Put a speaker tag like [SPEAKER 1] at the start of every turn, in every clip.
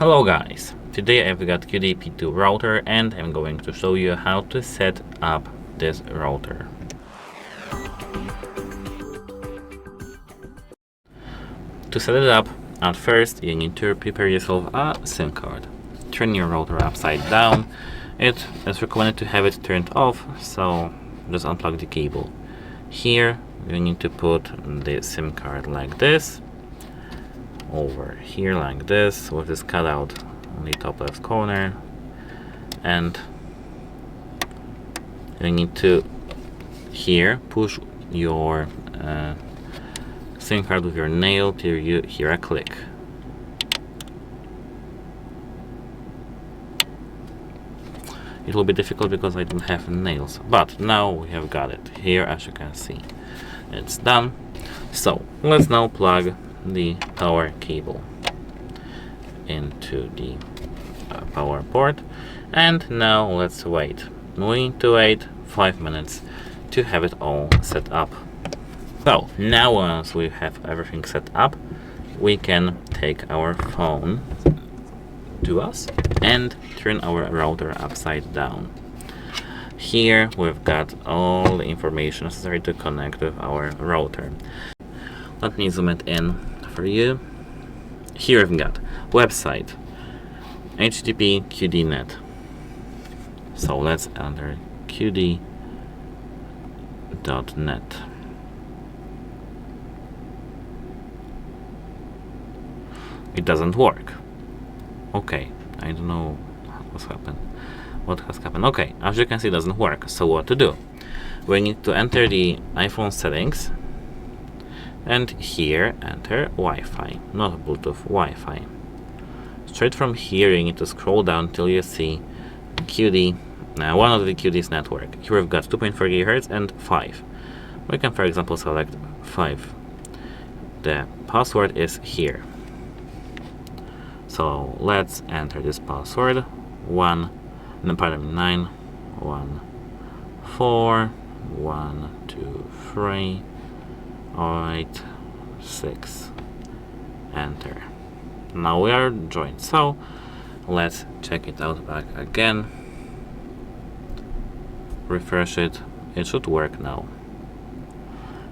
[SPEAKER 1] Hello guys, today I've got Cudy P2 router and I'm going to show you how to set up this router. To set it up, at first you need to prepare yourself a SIM card. Turn your router upside down. It is recommended to have it turned off, so just unplug the cable. Here you need to put the SIM card like this, over here like this, with this cutout on the top left corner, and you need to here push your SIM card with your nail till you hear a click. It will be difficult because I don't have nails, but now we have got it. Here, as you can see, it's done. So let's now plug the power cable into the power port, and now let's wait. We need to wait 5 minutes to have it all set up. So now once we have everything set up, we can take our phone to us and turn our router upside down. Here we've got all the information necessary to connect with our router. Let me zoom it in for you. Here we've got website http cudy.net. So let's enter cudy.net. It doesn't work. Okay, I don't know what's happened. What has happened? Okay, as you can see, it doesn't work. So what to do? We need to enter the iPhone settings, and here enter Wi-Fi, not Bluetooth, Wi-Fi. Straight from here, you need to scroll down till you see Cudy, one of the Cudy's network. Here we've got 2.4 GHz and 5. We can, for example, select 5. The password is here. So let's enter this password: 914123886. Enter. Now we are joined. So let's check it out back again. Refresh it. It should work now.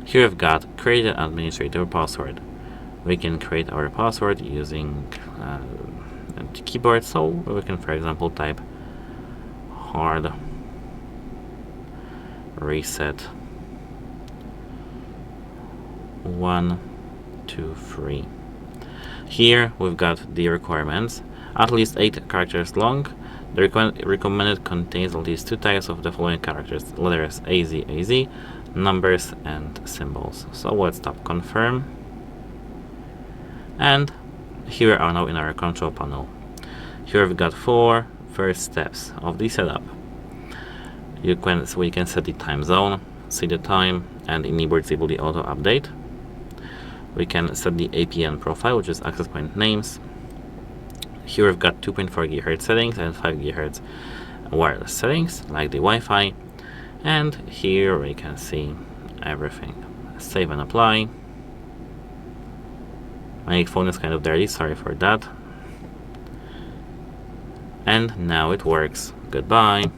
[SPEAKER 1] Here we've got create an administrator password. We can create our password using the keyboard, so we can, for example, type HardReset.Info. Here we've got the requirements: at least 8 characters long. The recommended contains at least 2 types of the following characters: letters AZ, numbers, and symbols. So let's tap confirm. And here we are now in our control panel. Here we've got 4 first steps of the setup. We can set the time zone, see the time, and disable the auto update. We can set the APN profile, which is access point names. Here we've got 2.4 GHz settings and 5 GHz wireless settings, like the Wi-Fi. And here we can see everything. Save and apply. My phone is kind of dirty, sorry for that. And now it works. Goodbye.